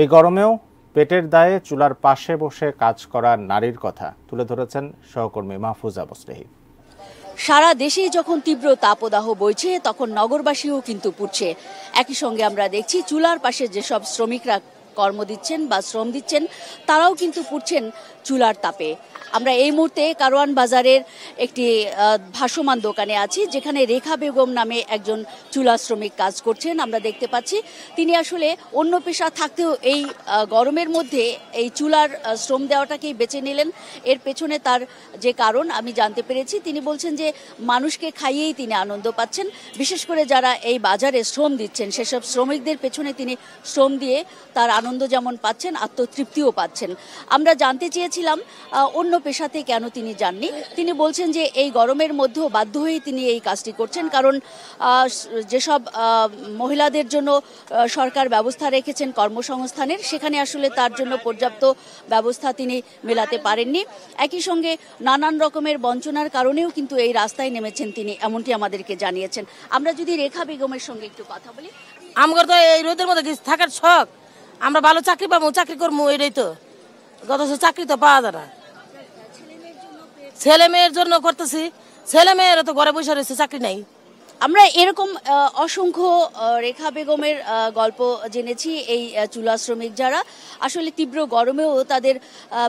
এই গরমেও পেটের দায়ে চুলার পাশে বসে কাজ করা নারীর কথা তুলে ধরেছেন সহকর্মী মাহফুজা বসলেহি। সারা দেশেই যখন তীব্র তাপদাহ বইছে তখন নগরবাসীও কিন্তু পুড়ছে। একই সঙ্গে আমরা দেখছি চুলার পাশে যেসব শ্রমিকরা কর্ম দিচ্ছেন বা শ্রম দিচ্ছেন তারাও কিন্তু পুড়ছেন চুলার তাপে। আমরা এই মুহূর্তে কারওয়ান বাজারের একটি ভাসমান দোকানে আছি, যেখানে রেখা বেগম নামে একজন চুলা শ্রমিক কাজ করছেন। আমরা দেখতে পাচ্ছি তিনি আসলে অন্য পেশা থাকতেও এই গরমের মধ্যে এই চুলার শ্রম দেওয়াটাকেই বেছে নিলেন। এর পেছনে তার যে কারণ আমি জানতে পেরেছি, তিনি বলছেন যে মানুষকে খাইয়েই তিনি আনন্দ পাচ্ছেন। বিশেষ করে যারা এই বাজারে শ্রম দিচ্ছেন সেসব শ্রমিকদের পেছনে তিনি শ্রম দিয়ে তার আনন্দ যেমন পাচ্ছেন, আত্মতৃপ্তিও পাচ্ছেন। আমরা জানতে চেয়েছিলাম অন্য পেশাতে কেন তিনি যাননি। তিনি বলছেন যে এই গরমের মধ্যেও বাধ্য হয়েই তিনি এই কাজটি করছেন, কারণ যেসব মহিলাদের জন্য সরকার ব্যবস্থা রেখেছেন কর্মসংস্থানের, সেখানে আসলে তার জন্য পর্যাপ্ত ব্যবস্থা তিনি মেলাতে পারেননি। একই সঙ্গে নানান রকমের বঞ্চনার কারণেও কিন্তু এই রাস্তায় নেমেছেন তিনি, এমনটি আমাদেরকে জানিয়েছেন। আমরা যদি রেখা বেগমের সঙ্গে একটু কথা বলি। আমার তো এই রোদের মধ্যে থাকার শখ, আমরা ভালো চাকরি পাবো, চাকরি করবো, এটাই তো গত চাকরি তো পাওয়া যায় না। ছেলে মেয়ের জন্য করতেছি, ছেলে মেয়েরা তো ঘরে বসে রয়েছে, চাকরি নাই। আমরা এরকম অসংখ্য রেখা বেগমের গল্প জেনেছি। এই চুলা শ্রমিক যারা আসলে তীব্র গরমেও তাদের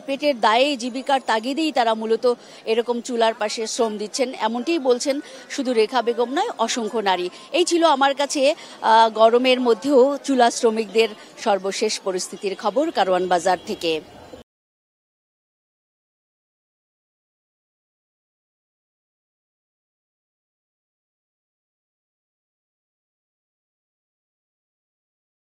পেটের দায়ে জীবিকার তাগিদেই তারা মূলত এরকম চুলার পাশে শ্রম দিচ্ছেন, এমনটিই বলছেন শুধু রেখা বেগম নয়, অসংখ্য নারী। এই ছিল আমার কাছে গরমের মধ্যেও চুলা শ্রমিকদের সর্বশেষ পরিস্থিতির খবর কারওয়ান বাজার থেকে।